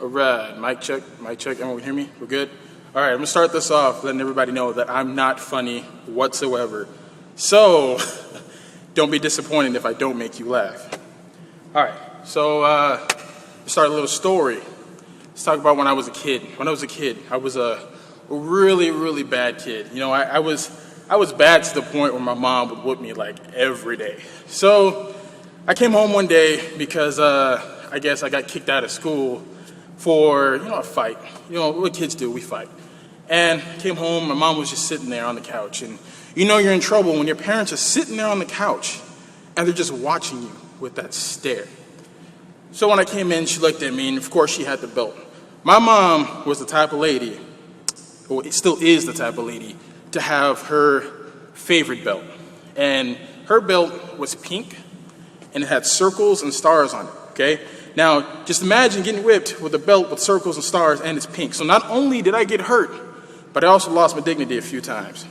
All right, mic check, everyone can hear me? We're good? All right, I'm gonna start this off letting everybody know that I'm not funny whatsoever. So, don't be disappointed if I don't make you laugh. All right, so start a little story. Let's talk about when I was a kid. When I was a kid, I was a really, really bad kid. You know, I was bad to the point where my mom would whip me like every day. So, I came home one day because I guess I got kicked out of school for, a fight. You know, what kids do, we fight. And I came home, my mom was just sitting there on the couch. And you know you're in trouble when your parents are sitting there on the couch and they're just watching you with that stare. So when I came in, she looked at me, and of course she had the belt. My mom was the type of lady, or it still is the type of lady, to have her favorite belt. And her belt was pink, and it had circles and stars on it, okay? Now, just imagine getting whipped with a belt with circles and stars, and it's pink. So not only did I get hurt, but I also lost my dignity a few times.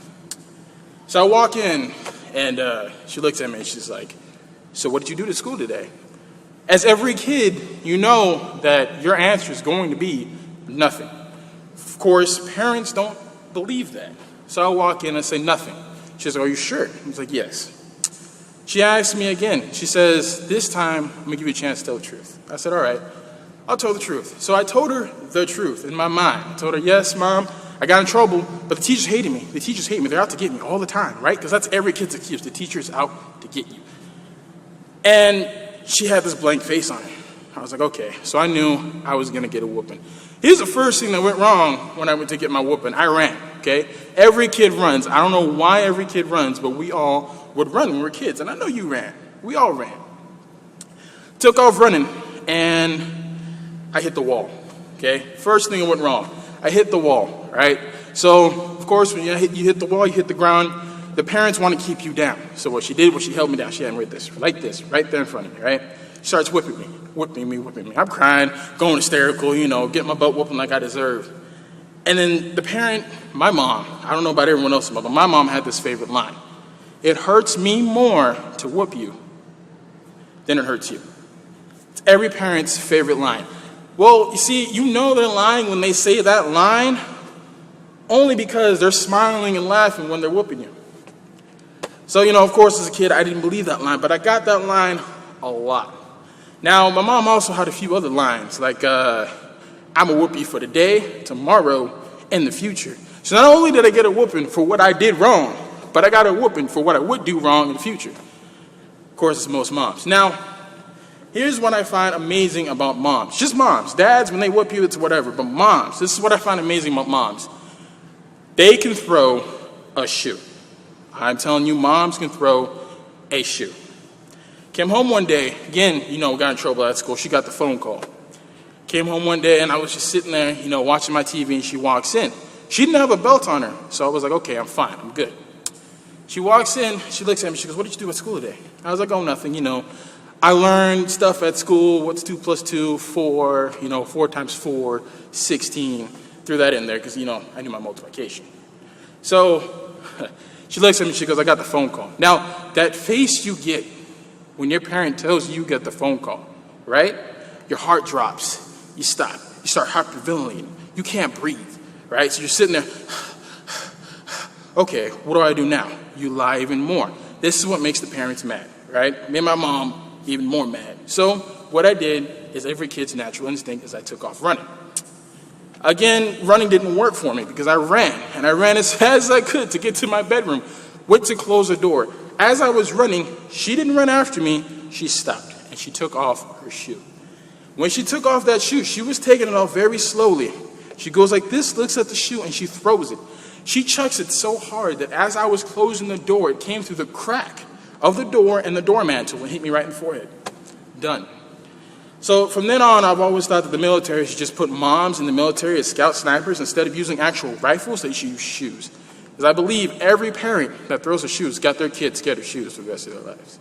So I walk in, and she looks at me, and she's like, "So what did you do to school today?" As every kid, you know that your answer is going to be nothing. Of course, parents don't believe that. So I walk in and say nothing. She says, "Are you sure?" I was like, "Yes." She asks me again. She says, "This time, I'm going to give you a chance to tell the truth." I said, "All right, I'll tell the truth." So I told her the truth in my mind. I told her, "Yes, Mom, I got in trouble, but the teachers hated me. The teachers hate me. They're out to get me all the time," right? Because that's every kid's excuse. The teacher's out to get you. And she had this blank face on it. I was like, okay. So I knew I was going to get a whooping. Here's the first thing that went wrong when I went to get my whooping. I ran, okay? Every kid runs. I don't know why every kid runs, but we all would run when we were kids. And I know you ran. We all ran. Took off running, and I hit the wall, okay? First thing that went wrong, I hit the wall, right? So, of course, when you hit the wall, you hit the ground, the parents want to keep you down. So what she did was she held me down. She had me like this, right there in front of me, right? She starts whipping me. I'm crying, going hysterical, getting my butt whooping like I deserve. And then the parent, my mom, I don't know about everyone else's mom, but my mom had this favorite line. "It hurts me more to whoop you than it hurts you." It's every parent's favorite line. Well, you see, they're lying when they say that line only because they're smiling and laughing when they're whooping you. So, of course, as a kid, I didn't believe that line, but I got that line a lot. Now, my mom also had a few other lines, like, "I'm a whoop you for today, tomorrow, and the future." So not only did I get a whooping for what I did wrong, but I got a whooping for what I would do wrong in the future. Of course, it's most moms. Now, here's what I find amazing about moms. Just moms. Dads, when they whoop you, it's whatever. But moms, this is what I find amazing about moms. They can throw a shoe. I'm telling you, moms can throw a shoe. Came home one day, again, got in trouble at school. She got the phone call. Came home one day, and I was just sitting there, watching my TV, and she walks in. She didn't have a belt on her, so I was like, okay, I'm fine, I'm good. She walks in, she looks at me, she goes, "What did you do at school today?" I was like, "Oh, nothing, I learned stuff at school. What's 2 plus 2? 4, 4 times 4, 16. Threw that in there because, I knew my multiplication. So she looks at me, she goes, "I got the phone call." Now, that face you get when your parent tells you get the phone call, right? Your heart drops. You stop. You start hyperventilating. You can't breathe, right? So you're sitting there, okay, what do I do now? You lie even more. This is what makes the parents mad, right? Me and my mom, even more mad. So what I did is every kid's natural instinct is I took off running. Again, running didn't work for me because I ran, and I ran as fast as I could to get to my bedroom, went to close the door. As I was running, she didn't run after me, she stopped, and she took off her shoe. When she took off that shoe, she was taking it off very slowly. She goes like this, looks at the shoe, and she throws it. She chucks it so hard that as I was closing the door, it came through the crack of the door and the door mantle and hit me right in the forehead. Done. So from then on, I've always thought that the military should just put moms in the military as scout snipers. Instead of using actual rifles, they should use shoes. Because I believe every parent that throws a shoe has got their kids scared of shoes for the rest of their lives.